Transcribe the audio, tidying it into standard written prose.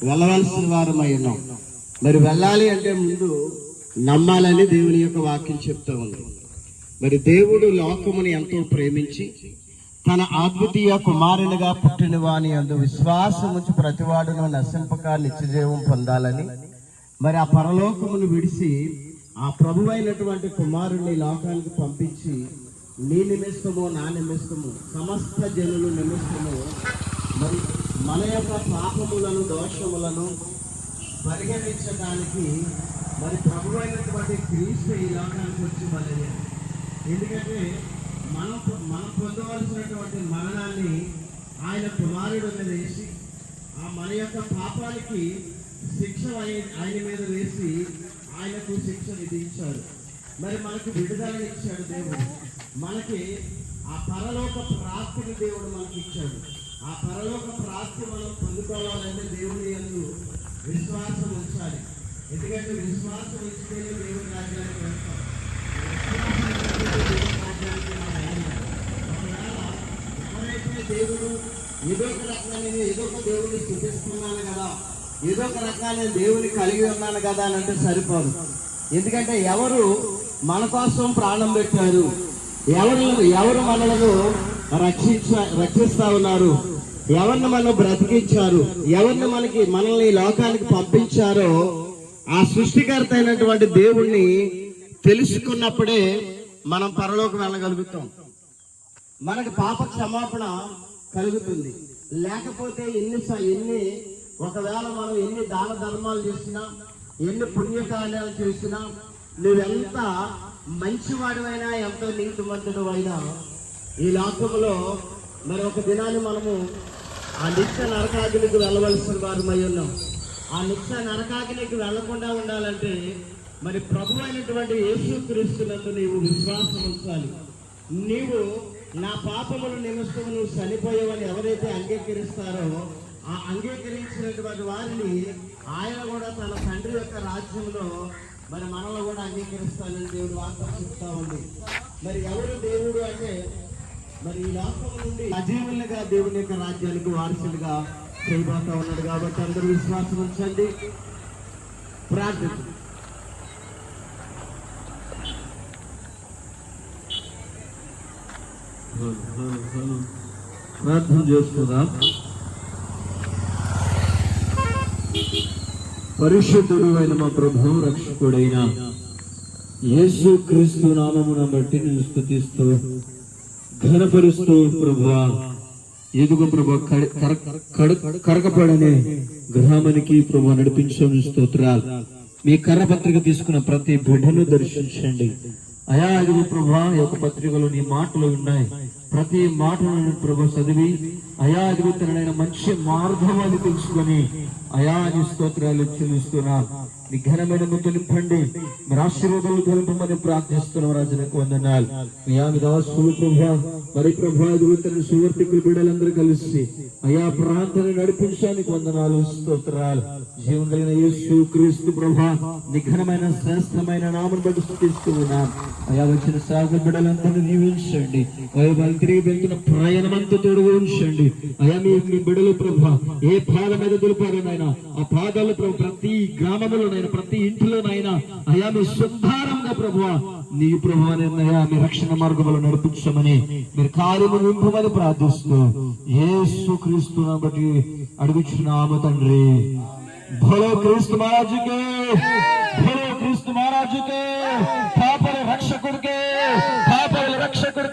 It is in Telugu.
వెళ్ళవలసిన వారమై ఉన్నాం. మరి వెళ్ళాలి అంటే ముందు నమ్మాలని దేవుని యొక్క వాక్యం చెప్తూ ఉంది. మరి దేవుడు లోకముని ఎంతో ప్రేమించి తన అద్వితీయ కుమారునిగా పుట్టిన వాని యందు విశ్వాసం ఉంచి ప్రతివాడును నశింపక నిత్యజీవం పొందాలని మరి ఆ పరలోకమును విడిచి ఆ ప్రభువైనటువంటి కుమారుని లోకానికి పంపించి నీ నిమిత్తము నా నిమిత్తము సమస్త జనుల నిమిత్తము మరి మన యొక్క పాపములను దోషములను పరిగణించడానికి మరి ప్రభువైనటువంటి క్రీస్తు ఈ లోకానికి వచ్చి బలయ్యాడు. ఎందుకంటే మనం పొందవలసినటువంటి మరణాన్ని ఆయన కుమారుడు మీద వేసి ఆ మన యొక్క పాపానికి శిక్ష ఆయన మీద వేసి ఆయనకు శిక్ష విధించారు. మరి మనకు విడుదలని ఇచ్చాడు దేవుడు. మనకి ఆ పరలోక ప్రాప్తిని దేవుడు మనకి ఇచ్చాడు. ఆ పరలోక ప్రాప్తి మనం పొందుకోవాలంటే దేవుని యందు విశ్వాసం ఉంచాలి. ఎందుకంటే విశ్వాసం ఇస్తేనే దేవుని రాజ్యానికి వెళ్తాం. ఎవరైతే దేవుడు ఏదో ఒక దేవుడిని స్తుతిస్తున్నాను కదా, ఏదో ఒక రకాన్ని దేవుని కలిగి ఉన్నాను కదా అని అంటే సరిపోదు. ఎందుకంటే ఎవరు మన కోసం ప్రాణం పెట్టారు, ఎవరు మనలను రక్షిస్తా ఉన్నారు, ఎవరిని మనం బ్రతికించారు, ఎవరిని మనల్ని లోకానికి పంపించారో ఆ సృష్టికర్త అయినటువంటి దేవుణ్ణి తెలుసుకున్నప్పుడే మనం పరలోకం వెళ్ళగలుగుతాం. మనకి పాప క్షమాపణ కలుగుతుంది. లేకపోతే ఒకవేళ మనం ఎన్ని దాన ధర్మాలు చేసినా, ఎన్ని పుణ్యకార్యాలు చేసినా, నువ్వెంత మంచివాడివైనా, ఎంతో నీతిమంతుడు అయినా ఈ లోకంలో మరి ఒక దినాన్ని మనము ఆ నిత్య నరకాగ్నికి వెళ్ళవలసిన వారమై ఉన్నాం. ఆ నిత్య నరకాగ్నికి వెళ్లకుండా ఉండాలంటే మరి ప్రభు అయినటువంటి యేసుక్రీస్తునందు నీవు విశ్వాసం ఉంచాలి. నీవు నా పాపముల నిమిత్తం నువ్వు చనిపోయావని ఎవరైతే అంగీకరిస్తారో ఆ అంగీకరించినటువంటి వారిని ఆయన కూడా తన తండ్రి యొక్క రాజ్యంలో మరి మనల్ని కూడా అంగీకరిస్తానని దేవుడు వార్త చెప్తా ఉంది. మరి ఎవరు దేవుడు అంటే మరి ఈ లోకం నుండి సజీవులుగా దేవుని యొక్క రాజ్యానికి వారసులుగా చేయబోతా ఉన్నాడు. కాబట్టి అందరూ విశ్వాసం ఉంచండి, ప్రార్థన. ప్రార్థన చేసుకుందాం. పరిశుద్ధుడు అయిన మా ప్రభు రక్షకుడైన యేసు క్రీస్తు నామమును బట్టి నేను స్తుతిస్తూ ఘనపరుస్తూ ప్రభువా, ఎదుగు ప్రభు కరకపడనే గ్రామానికి ప్రభు నడిపించని స్తోత్రాలు. మీ కర్రపత్రిక తీసుకున్న ప్రతి బిడ్డను దర్శించండి అయా. ఎదుగు ప్రభా, ఈ యొక్క పత్రికలో నీ మాటలు ఉన్నాయి. ప్రతి మాటలను ప్రభు చదివి అయా ఎదుగుతున్న మంచి మార్గం తెలుసుకొని అయా నీ స్తోత్రాలు చెల్లిస్తున్నా. నీ ఘనమైన నింపండి, మీరు ఆశీర్వాదాలు తెలుపమని ప్రార్థిస్తున్నాం. రాజులకు వందనాలు. అయా మీ దాసులు ప్రభా, మరి ప్రభా ఎదుగుతున్న సువర్తికులు బిడ్డలందరూ కలిసి అయా ప్రాంతాన్ని నడిపించడానికి వందనాలు, స్తోత్రాలు. జీవం కలిగిన యేసు క్రీస్తు ప్రభా, నీ ఘనమైన శ్రేష్టమైన నామను బట్టి స్తుతిస్తూ ఉన్నాం. అయా వచ్చిన సాగు బిడ్డలందరినీ దీవించండి. తిరిగి వెళ్తున్న ప్రయాణమంతా తోడుగా ఉంచండి. అయా మీ బిడ్డలు ప్రభా ఏ పాద మీద దులిపారనైనా ఆ పాదాలు ప్రభు ప్రతి గ్రామంలోనైనా ప్రతి ఇంటిలోనైనా అయా మీ శుద్ధారంగా ప్రభువా నీ ప్రభువా మీ రక్షణ మార్గంలో నడిపించమని మీరు కార్యము నింపమని ప్రార్థిస్తూ యేసు క్రీస్తును బట్టి అడుగుచున్నాము తండ్రి. భలో క్రీస్తు మహారాజుకే, భలో క్రీస్తు మహారాజుకే, పాపల రక్షకుడికే, పాపల రక్షకుడికే.